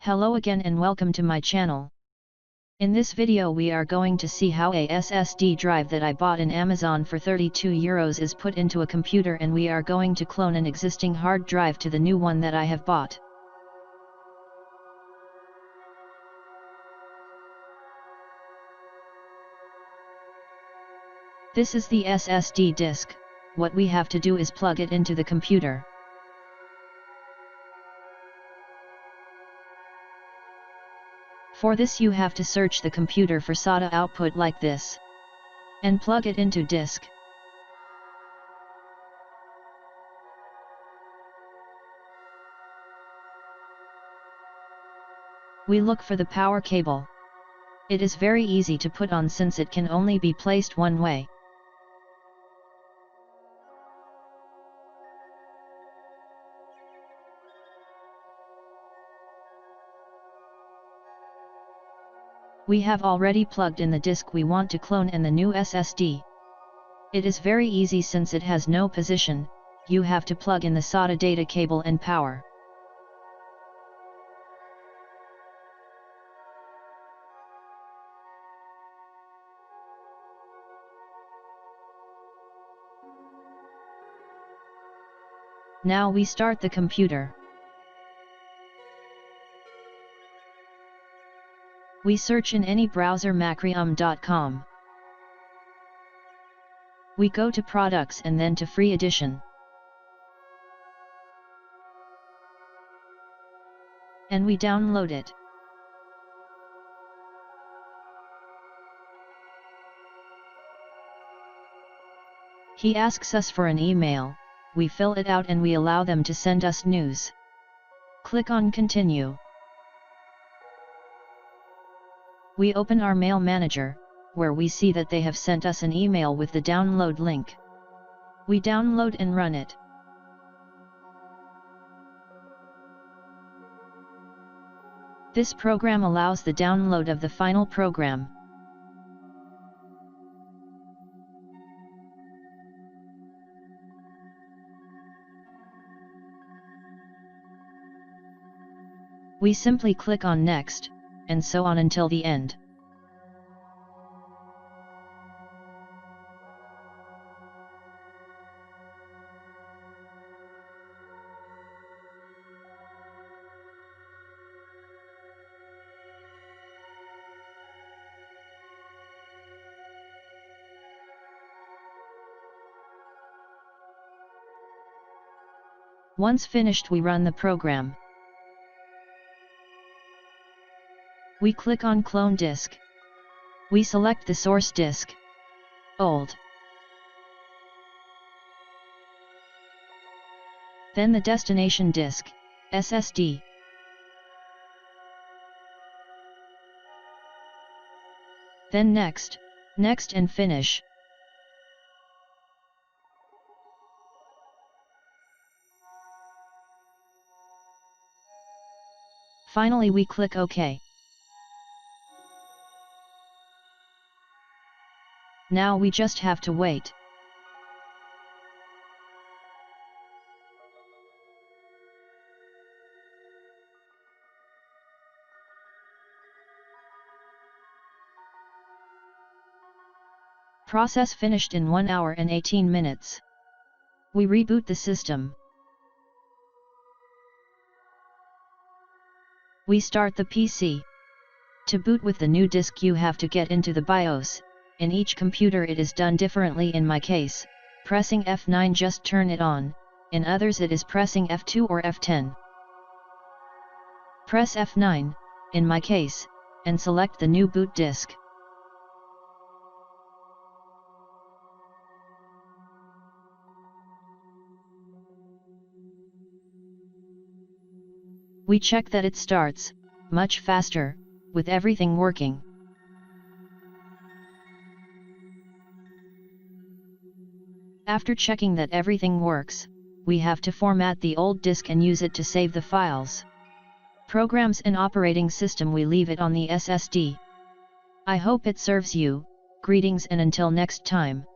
Hello again and welcome to my channel. In this video we are going to see how a SSD drive that I bought in Amazon for €32 is put into a computer, and we are going to clone an existing hard drive to the new one that I have bought. This is the SSD disk. What we have to do is plug it into the computer. For this you have to search the computer for SATA output like this, and plug it into disk. We look for the power cable. It is very easy to put on since it can only be placed one way. We have already plugged in the disk we want to clone and the new SSD. It is very easy since it has no position. You have to plug in the SATA data cable and power. Now we start the computer. We search in any browser macrium.com. We go to products and then to free edition. And we download it. He asks us for an email, we fill it out and we allow them to send us news. Click on continue. We open our mail manager, where we see that they have sent us an email with the download link. We download and run it. This program allows the download of the final program. We simply click on next, and so on until the end. Once finished, we run the program. We click on Clone Disk. We select the source disk, old. Then the destination disk, SSD. Then next, next and finish. Finally we click OK. Now we just have to wait. Process finished in 1 hour and 18 minutes. We reboot the system. We start the PC. To boot with the new disk you have to get into the BIOS. In each computer it is done differently. In my case, pressing F9 just turn it on, in others it is pressing F2 or F10. Press F9, in my case, and select the new boot disk. We check that it starts much faster, with everything working. After checking that everything works, we have to format the old disk and use it to save the files. Programs and operating system we leave it on the SSD. I hope it serves you. Greetings and until next time.